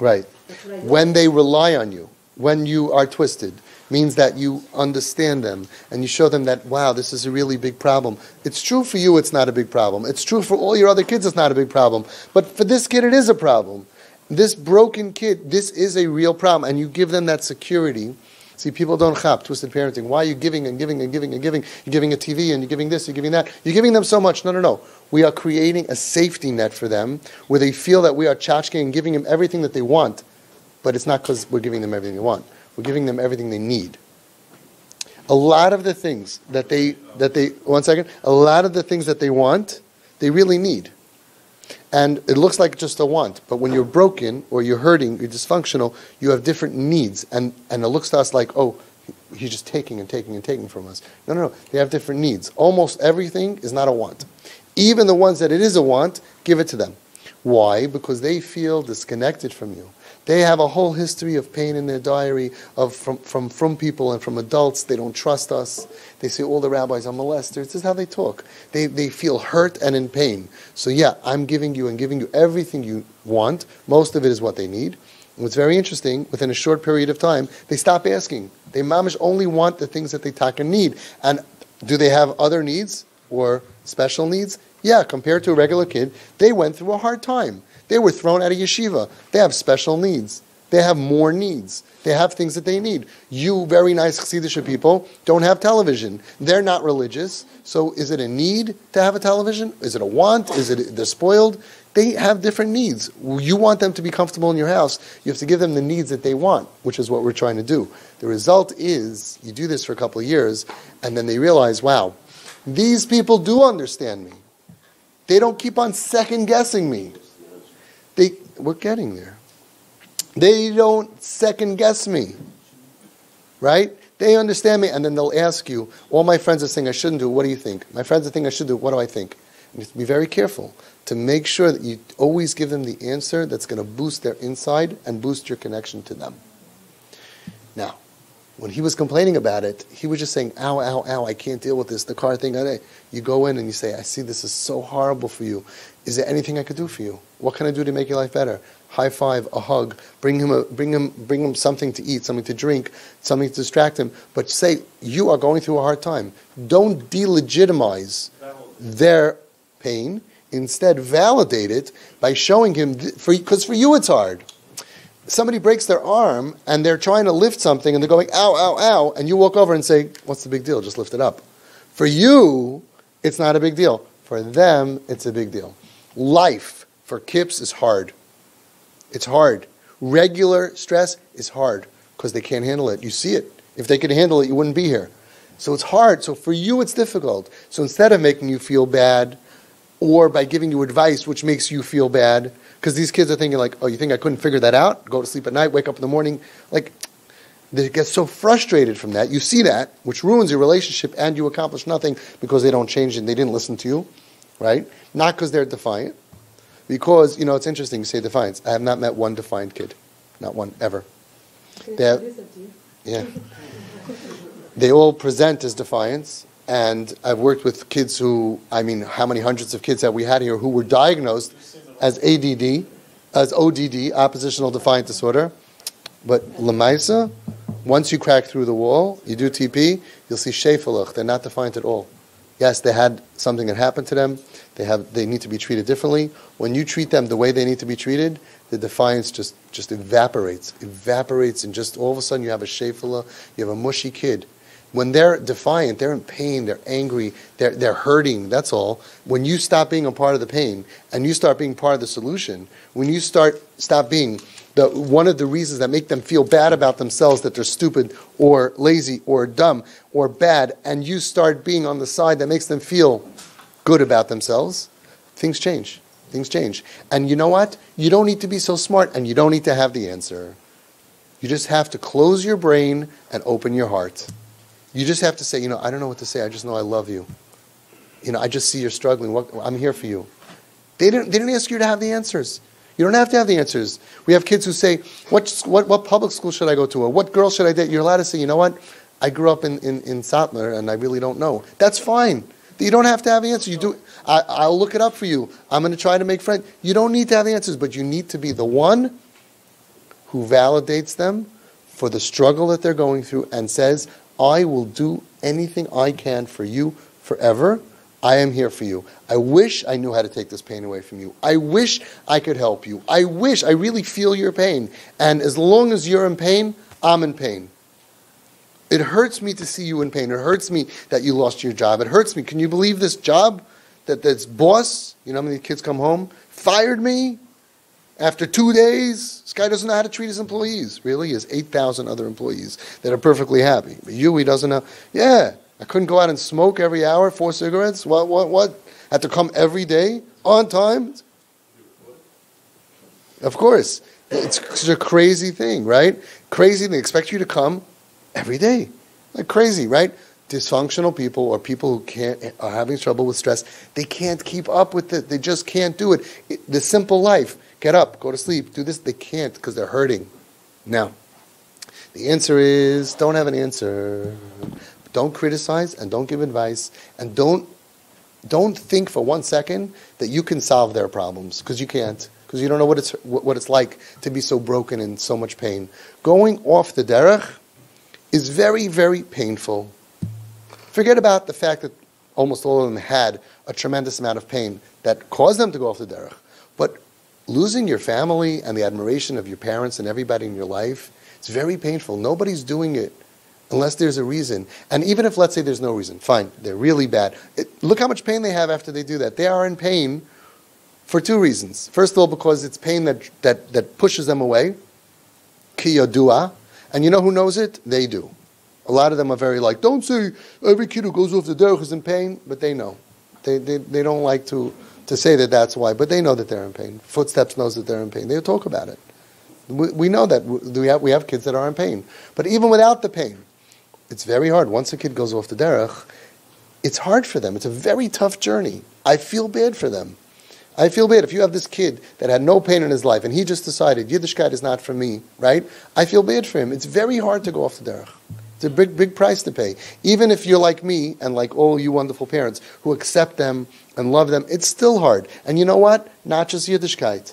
Right. When they rely on you, when you are twisted, means that you understand them and you show them that, wow, this is a really big problem. It's true for you, it's not a big problem. It's true for all your other kids, it's not a big problem. But for this kid, it is a problem. This broken kid, this is a real problem. And you give them that security. See, people don't chap twisted parenting. Why are you giving and giving and giving and giving? You're giving a TV and you're giving this, you're giving that. You're giving them so much. No, no, no. We are creating a safety net for them where they feel that we are tchotchke and giving them everything that they want. But it's not because we're giving them everything they want. We're giving them everything they need. A lot of the things that they a lot of the things that they want, they really need. And it looks like just a want, but when you're broken or you're hurting, you're dysfunctional, you have different needs. And it looks to us like, oh, he's just taking and taking and taking from us. No, no, no. They have different needs. Almost everything is not a want. Even the ones that it is a want, give it to them. Why? Because they feel disconnected from you. They have a whole history of pain in their diary from people and from adults. They don't trust us. They say all the rabbis are molesters. This is how they talk. They feel hurt and in pain. So yeah, I'm giving you and giving you everything you want. Most of it is what they need. And what's very interesting, within a short period of time, they stop asking. They mamish only want the things that they taka need. And do they have other needs or special needs? Yeah, compared to a regular kid, they went through a hard time. They were thrown out of yeshiva. They have special needs. They have more needs. They have things that they need. You very nice Chassidish people don't have television. They're not religious. So is it a need to have a television? Is it a want? They're spoiled? They have different needs. You want them to be comfortable in your house. You have to give them the needs that they want, which is what we're trying to do. The result is you do this for a couple of years, and then they realize, wow, these people do understand me. They don't keep on second guessing me. We're getting there. They don't second guess me. Right? They understand me, and then they'll ask you, all my friends are saying I shouldn't do, what do you think? My friends are saying I should do, what do I think? You have to be very careful to make sure that you always give them the answer that's going to boost their inside and boost your connection to them. Now, when he was complaining about it, he was just saying, ow, ow, ow, I can't deal with this, the car thing. You go in and you say, I see this is so horrible for you. Is there anything I could do for you? What can I do to make your life better? High five, a hug, bring him something to eat, something to drink, something to distract him. But say, you are going through a hard time. Don't delegitimize their pain. Instead, validate it by showing him, because for you it's hard. Somebody breaks their arm and they're trying to lift something and they're going, ow, ow, ow, and you walk over and say, what's the big deal? Just lift it up. For you, it's not a big deal. For them, it's a big deal. Life for kips is hard. It's hard. Regular stress is hard because they can't handle it. You see it. If they could handle it, you wouldn't be here. So it's hard. So for you, it's difficult. So instead of making you feel bad or by giving you advice which makes you feel bad, because these kids are thinking like, oh, you think I couldn't figure that out? Go to sleep at night, wake up in the morning. Like, they get so frustrated from that. You see that, which ruins your relationship, and you accomplish nothing because they don't change and they didn't listen to you, right? Not because they're defiant. Because, it's interesting you say defiance. I have not met one defiant kid. Not one, ever. Yeah. They all present as defiance. And I've worked with kids who, how many hundreds of kids have we had here who were diagnosed as ADD, as ODD, oppositional defiant disorder. But Lamaisa, once you crack through the wall, you do TP, you'll see Shefalach. They're not defiant at all. Yes, they had something that happened to them. They need to be treated differently. When you treat them the way they need to be treated, the defiance just evaporates, and just all of a sudden you have a Shefala, you have a mushy kid. When they're defiant, they're in pain, they're angry, they're hurting, that's all. When you stop being a part of the pain and you start being part of the solution, when you stop being one of the reasons that make them feel bad about themselves, that they're stupid or lazy or dumb or bad, and you start being on the side that makes them feel good about themselves, things change. Things change. And you know what? You don't need to be so smart and you don't need to have the answer. You just have to close your brain and open your heart. You just have to say, I don't know what to say. I just know I love you. I just see you're struggling. I'm here for you. They didn't ask you to have the answers. You don't have to have the answers. We have kids who say, what public school should I go to? Or what girl should I date? You're allowed to say, you know what? I grew up in Satmar and I really don't know. That's fine. You don't have to have the answer. I'll look it up for you. I'm going to try to make friends. You don't need to have the answers, but you need to be the one who validates them for the struggle that they're going through and says, I will do anything I can for you forever. I am here for you. I wish I knew how to take this pain away from you. I wish I could help you. I really feel your pain. And as long as you're in pain, I'm in pain. It hurts me to see you in pain. It hurts me that you lost your job. It hurts me. Can you believe this job? That this boss, you know how many kids come home, fired me after 2 days. This guy doesn't know how to treat his employees. Really? He has 8,000 other employees that are perfectly happy. But he doesn't know. Yeah. I couldn't go out and smoke every hour, 4 cigarettes. What? Had to come every day, on time? Of course. It's a crazy thing, right? Crazy. They expect you to come every day. Like crazy, right? Dysfunctional people or people who are having trouble with stress, they can't keep up with it. They just can't do it. The simple life, get up, go to sleep, do this, they can't because they're hurting. Now, the answer is, don't have an answer. Don't criticize and don't give advice and don't think for 1 second that you can solve their problems, because you can't, because you don't know what it's like to be so broken and so much pain. Going off the derech is very, very painful. Forget about the fact that almost all of them had a tremendous amount of pain that caused them to go off the derech. But losing your family and the admiration of your parents and everybody in your life, it's very painful. Nobody's doing it unless there's a reason. And even if, let's say, there's no reason, fine, they're really bad. Look how much pain they have after they do that. They are in pain for 2 reasons. First of all, because it's pain that pushes them away. Ki yodua. And you know who knows it? They do. A lot of them are very like, don't say every kid who goes off the derech is in pain, but they know. They don't like to say that that's why, but they know that they're in pain. Footsteps knows that they're in pain. They talk about it. We know that. We have kids that are in pain. But even without the pain, it's very hard. Once a kid goes off the derech, it's hard for them. It's a very tough journey. I feel bad for them. I feel bad if you have this kid that had no pain in his life and he just decided Yiddishkeit is not for me, right? I feel bad for him. It's very hard to go off the derech. It's a big, big price to pay. Even if you're like me and like all you wonderful parents who accept them and love them, it's still hard. And you know what? Not just Yiddishkeit.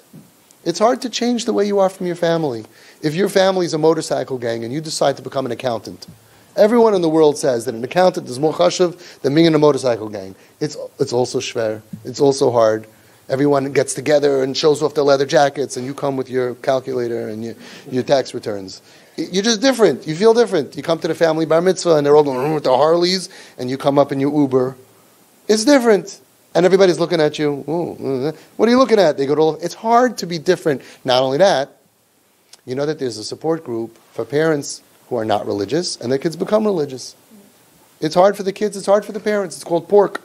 It's hard to change the way you are from your family. If your family is a motorcycle gang and you decide to become an accountant, everyone in the world says that an accountant is more chashuv than being in a motorcycle gang. It's also schwer. It's also hard. Everyone gets together and shows off their leather jackets, and you come with your calculator and your tax returns. You're just different. You feel different. You come to the family bar mitzvah, and they're all going with their Harleys, and you come up in your Uber. It's different. And everybody's looking at you. Ooh, what are you looking at? They go to. It's hard to be different. Not only that, you know that there's a support group for parents who are not religious, and their kids become religious. It's hard for the kids. It's hard for the parents. It's called pork.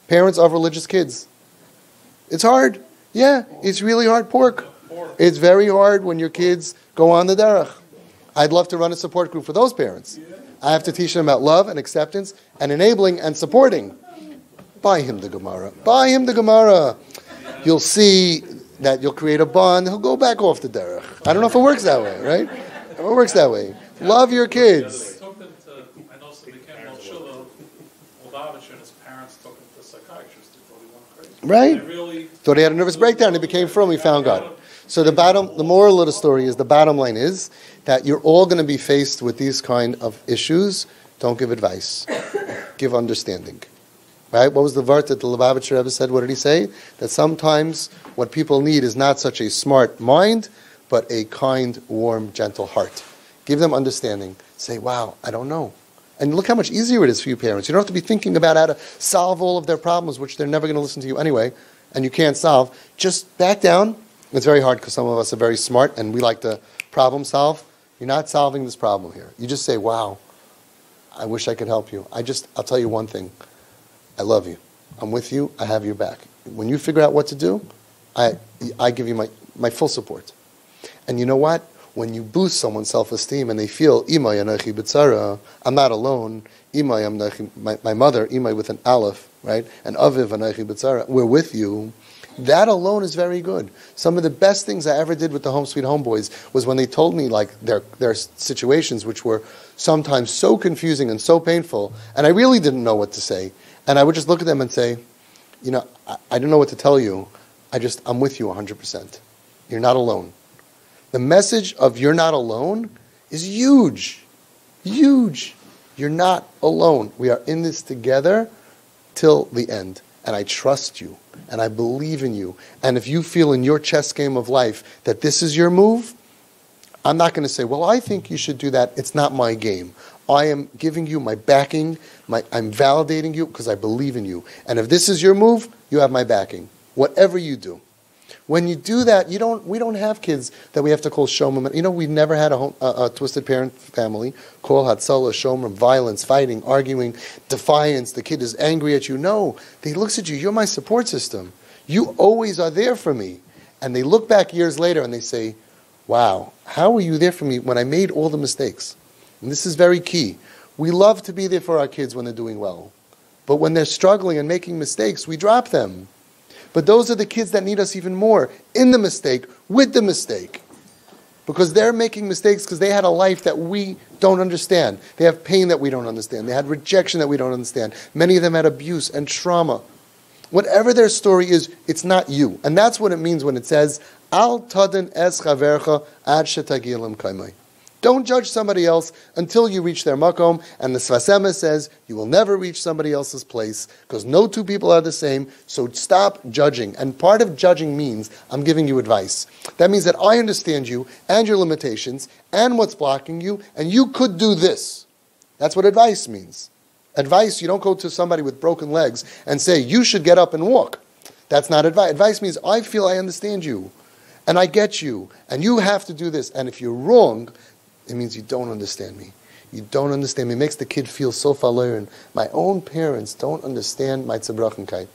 Parents of religious kids. It's hard. Yeah, it's really hard. Pork. It's very hard when your kids go on the derech. I'd love to run a support group for those parents. I have to teach them about love and acceptance and enabling and supporting. Buy him the Gemara. Buy him the Gemara. You'll see that you'll create a bond. He'll go back off the derech. I don't know if it works that way, right? If it works that way. Love your kids. I know some became Shula, Lubavitcher, and his parents took him to a psychiatrist. They thought he went crazy. Right. They really Thought he had a nervous breakdown. He became from. He found God. So the moral of the story is, the bottom line is that you're all going to be faced with these kind of issues. Don't give advice. Give understanding. Right? What was the vart that the Lubavitcher Rebbe said? What did he say? That sometimes what people need is not such a smart mind, but a kind, warm, gentle heart. Give them understanding. Say, wow, I don't know. And look how much easier it is for you parents. You don't have to be thinking about how to solve all of their problems, which they're never going to listen to you anyway, and you can't solve. Just back down. It's very hard because some of us are very smart and we like to problem solve. You're not solving this problem here. You just say, wow, I wish I could help you. I'll tell you one thing. I love you. I'm with you. I have your back. When you figure out what to do, I give you my full support. And you know what? When you boost someone's self-esteem and they feel, Imay anachi b'tzara, I'm not alone. Imay anachi, my mother, Imay with an aleph, right? And aviv anachi b'tzara, we're with you. That alone is very good. Some of the best things I ever did with the Home Sweet Home Boys was when they told me like their situations, which were sometimes so confusing and so painful, and I really didn't know what to say. And I would just look at them and say, you know, I don't know what to tell you. I'm with you 100%. You're not alone. The message of you're not alone is huge. Huge. You're not alone. We are in this together till the end. And I trust you. And I believe in you. And if you feel in your chess game of life that this is your move, I'm not going to say, well, I think you should do that. It's not my game. I am giving you my backing. I'm validating you because I believe in you. And if this is your move, you have my backing. Whatever you do. When you do that, we don't have kids that we have to call shomrim. You know, we've never had a twisted parent family. Kol hatzalah, shomrim, violence, fighting, arguing, defiance. The kid is angry at you. No, he looks at you. You're my support system. You always are there for me. And they look back years later and they say, wow, how were you there for me when I made all the mistakes? And this is very key. We love to be there for our kids when they're doing well. But when they're struggling and making mistakes, we drop them. But those are the kids that need us even more, in the mistake, with the mistake. Because they're making mistakes because they had a life that we don't understand. They have pain that we don't understand. They had rejection that we don't understand. Many of them had abuse and trauma. Whatever their story is, it's not you. And that's what it means when it says, Al taden es chavercha ad shetagi lam kaimai. Don't judge somebody else until you reach their makom. And the Sfas Emes says you will never reach somebody else's place because no two people are the same. So stop judging. And part of judging means I'm giving you advice. That means that I understand you and your limitations and what's blocking you, and you could do this. That's what advice means. Advice, you don't go to somebody with broken legs and say, you should get up and walk. That's not advice. Advice means I feel I understand you and I get you and you have to do this. And if you're wrong, it means you don't understand me. You don't understand me. It makes the kid feel so verloren. My own parents don't understand my tzibrochenkait.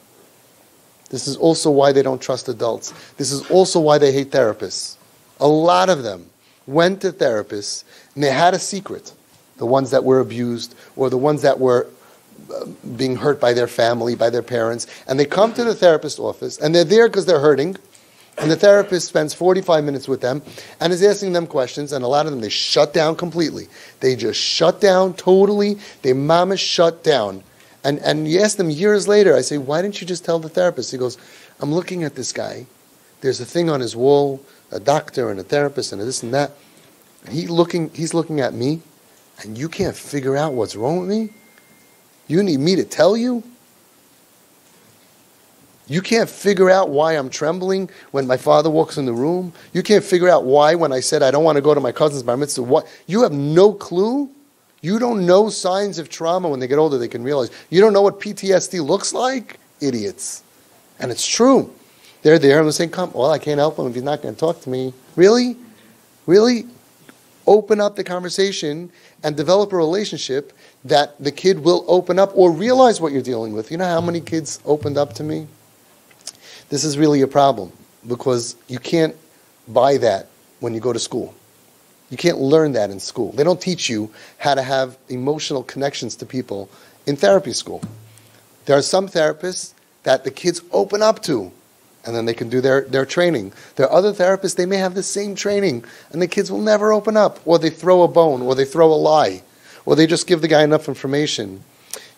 This is also why they don't trust adults. This is also why they hate therapists. A lot of them went to therapists and they had a secret. The ones that were abused or the ones that were being hurt by their family, by their parents. And they come to the therapist's office and they're there because they're hurting. And the therapist spends 45 minutes with them and is asking them questions, and a lot of them, they shut down completely. They just shut down totally. They mamish shut down. And you ask them years later, I say, why didn't you just tell the therapist? He goes, I'm looking at this guy. There's a thing on his wall, a doctor and a therapist and this and that. He's looking at me, and you can't figure out what's wrong with me? You need me to tell you? You can't figure out why I'm trembling when my father walks in the room. You can't figure out why when I said I don't want to go to my cousin's bar mitzvah. What? You have no clue? You don't know signs of trauma when they get older they can realize. You don't know what PTSD looks like? Idiots. And it's true. They're there and they're saying, come, well, I can't help him if he's not going to talk to me. Really? Really? Open up the conversation and develop a relationship that the kid will open up or realize what you're dealing with. You know how many kids opened up to me? This is really a problem because you can't buy that when you go to school. You can't learn that in school. They don't teach you how to have emotional connections to people in therapy school. There are some therapists that the kids open up to, and then they can do their training. There are other therapists, they may have the same training, and the kids will never open up, or they throw a bone, or they throw a lie, or they just give the guy enough information.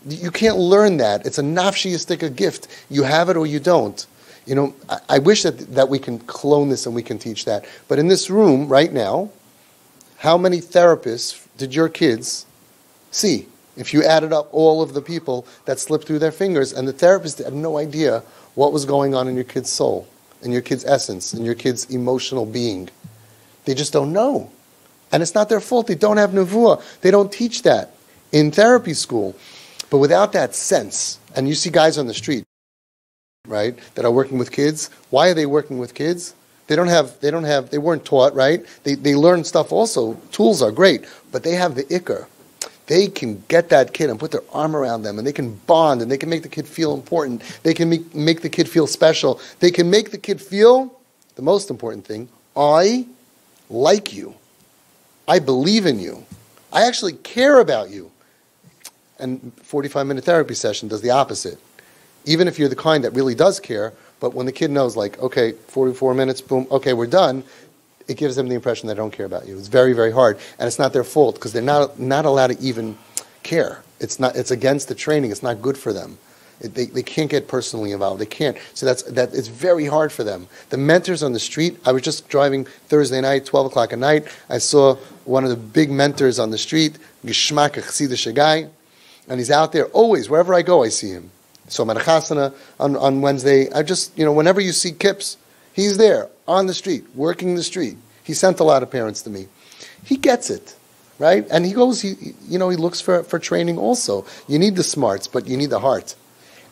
You can't learn that. It's a nafshiyistic gift. You have it or you don't. You know, I wish that we can clone this and we can teach that. But in this room right now, how many therapists did your kids see? If you added up all of the people that slipped through their fingers, and the therapist had no idea what was going on in your kid's soul, in your kid's essence, in your kid's emotional being. They just don't know. And it's not their fault. They don't have nevuah. They don't teach that in therapy school. But without that sense, and you see guys on the street, right, that are working with kids. Why are they working with kids? They weren't taught, right? They learn stuff also. Tools are great, but they have the ikar. They can get that kid and put their arm around them, and they can bond, and they can make the kid feel important. They can make the kid feel special. They can make the kid feel, the most important thing, I like you. I believe in you. I actually care about you. And 45-minute therapy session does the opposite. Even if you're the kind that really does care, but when the kid knows, like, okay, 44 minutes, boom, okay, we're done, it gives them the impression they don't care about you. It's very, very hard. And it's not their fault, because they're not allowed to even care. It's against the training. It's not good for them. They can't get personally involved. They can't. So it's very hard for them. The mentors on the street, I was just driving Thursday night, 12 o'clock at night. I saw one of the big mentors on the street, Gishmak, a Chassidish guy, and he's out there always. Wherever I go, I see him. So I'm at a chasana on Wednesday. I just, whenever you see Kips, he's there on the street, working the street. He sent a lot of parents to me. He gets it, right? And he goes, he looks for training also. You need the smarts, but you need the heart.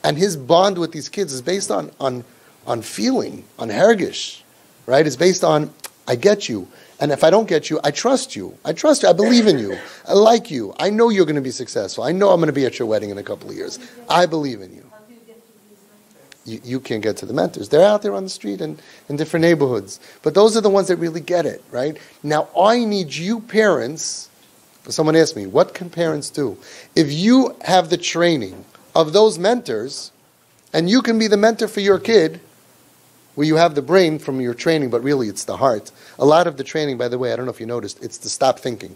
And his bond with these kids is based on feeling, on hergish, right? It's based on, I get you. And if I don't get you, I trust you. I trust you. I believe in you. I like you. I know you're going to be successful. I know I'm going to be at your wedding in a couple of years. I believe in you. You can't get to the mentors. They're out there on the street and in different neighborhoods. But those are the ones that really get it, right? Now, I need you parents, someone asked me, what can parents do? If you have the training of those mentors, and you can be the mentor for your kid, where you have the brain from your training, but really it's the heart. A lot of the training, by the way, I don't know if you noticed, it's to stop thinking.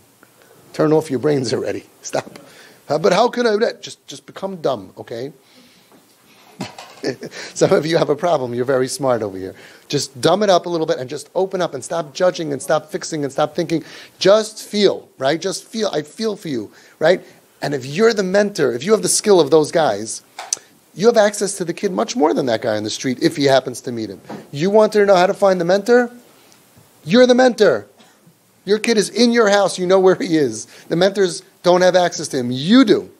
Turn off your brains already. Stop. But how can I do that? Just become dumb, okay? Some of you have a problem. You're very smart over here. Just dumb it up a little bit and just open up and stop judging and stop fixing and stop thinking. Just feel, right? Just feel. I feel for you, right? And if you're the mentor, if you have the skill of those guys, you have access to the kid much more than that guy on the street if he happens to meet him. You want to know how to find the mentor? You're the mentor. Your kid is in your house. You know where he is. The mentors don't have access to him. You do.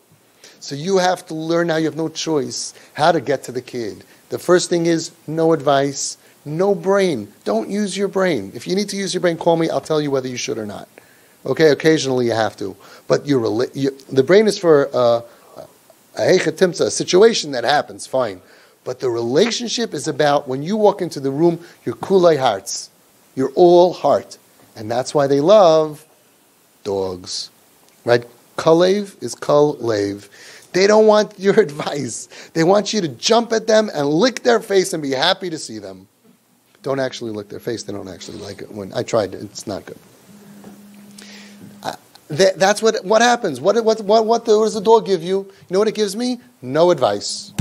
So you have to learn now. You have no choice how to get to the kid. The first thing is no advice, no brain. Don't use your brain. If you need to use your brain, call me. I'll tell you whether you should or not. Okay, occasionally you have to. But the brain is for a situation that happens, fine. But the relationship is about when you walk into the room, you're kulei hearts. You're all heart. And that's why they love dogs. Right? Kalev is kalev. They don't want your advice. They want you to jump at them and lick their face and be happy to see them. Don't actually lick their face. They don't actually like it. When I tried it, it's not good. That's what happens. What does the dog give you? You know what it gives me? No advice.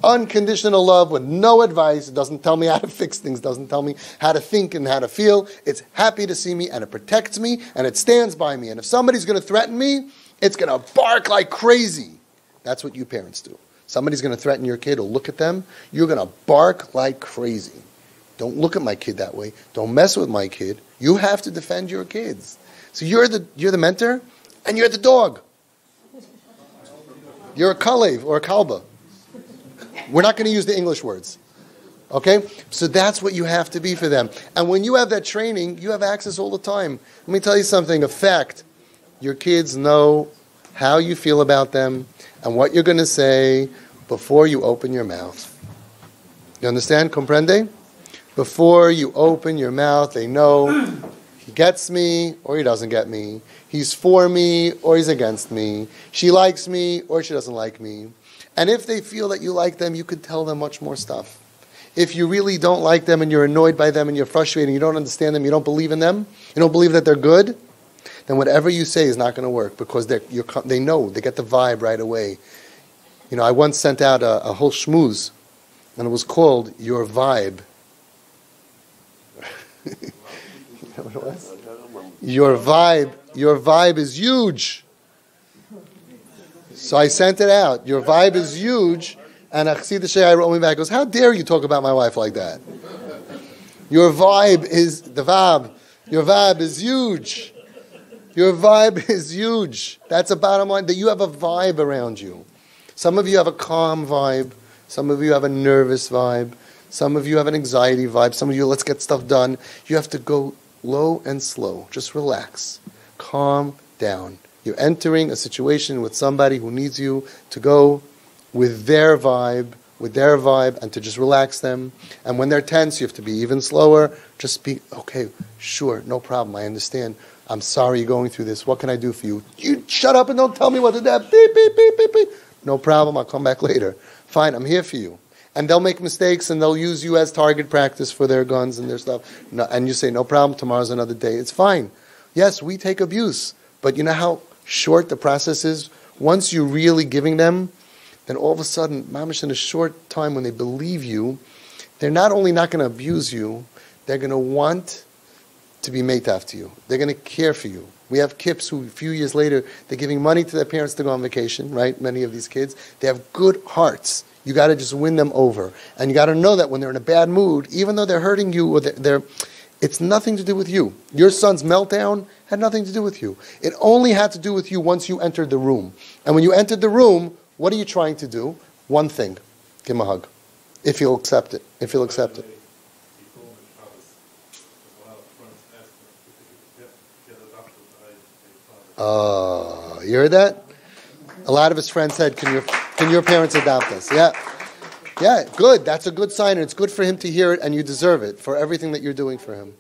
Unconditional love with no advice. It doesn't tell me how to fix things. Doesn't tell me how to think and how to feel. It's happy to see me and it protects me and it stands by me. And if somebody's going to threaten me, it's going to bark like crazy. That's what you parents do. Somebody's going to threaten your kid or look at them. You're going to bark like crazy. Don't look at my kid that way. Don't mess with my kid. You have to defend your kids. So you're the mentor, and you're the dog. You're a kalev or a kalba. We're not going to use the English words. Okay? So that's what you have to be for them. And when you have that training, you have access all the time. Let me tell you something, a fact. Your kids know how you feel about them and what you're going to say before you open your mouth. You understand? Comprende? Before you open your mouth, they know he gets me or he doesn't get me. He's for me or he's against me. She likes me or she doesn't like me. And if they feel that you like them, you could tell them much more stuff. If you really don't like them and you're annoyed by them and you're frustrated and you don't understand them, you don't believe in them, you don't believe that they're good, then whatever you say is not going to work because they know, they get the vibe right away. You know, I once sent out a whole schmooze and it was called Your Vibe. You know what it was? Your vibe is huge. So I sent it out. Your vibe is huge. And Chassidish I wrote me back, goes, how dare you talk about my wife like that? Your vibe is, your vibe is huge. Your vibe is huge. That's a bottom line, that you have a vibe around you. Some of you have a calm vibe. Some of you have a nervous vibe. Some of you have an anxiety vibe. Some of you, let's get stuff done. You have to go low and slow. Just relax. Calm down. You're entering a situation with somebody who needs you to go with their vibe, and to just relax them. And when they're tense, you have to be even slower. Just be, okay, sure, no problem, I understand. I'm sorry you're going through this. What can I do for you? You shut up and don't tell me what to do. Beep, beep, beep, beep, beep. No problem, I'll come back later. Fine, I'm here for you. And they'll make mistakes and they'll use you as target practice for their guns and their stuff. No, and you say, no problem, tomorrow's another day. It's fine. Yes, we take abuse. But you know how short the process is? Once you're really giving them then all of a sudden, mamish, in a short time when they believe you, they're not only not going to abuse you, they're going to want to be made after you. They're going to care for you. We have kids who, a few years later, they're giving money to their parents to go on vacation, right? Many of these kids. They have good hearts. You got to just win them over. And you got to know that when they're in a bad mood, even though they're hurting you, or it's nothing to do with you. Your son's meltdown had nothing to do with you. It only had to do with you once you entered the room. And when you entered the room, what are you trying to do? One thing. Give him a hug. If you'll accept it. If you'll accept it. You heard that? A lot of his friends said, can your parents adopt us? Yeah. Yeah, good. That's a good sign, and it's good for him to hear it, and you deserve it for everything that you're doing for him.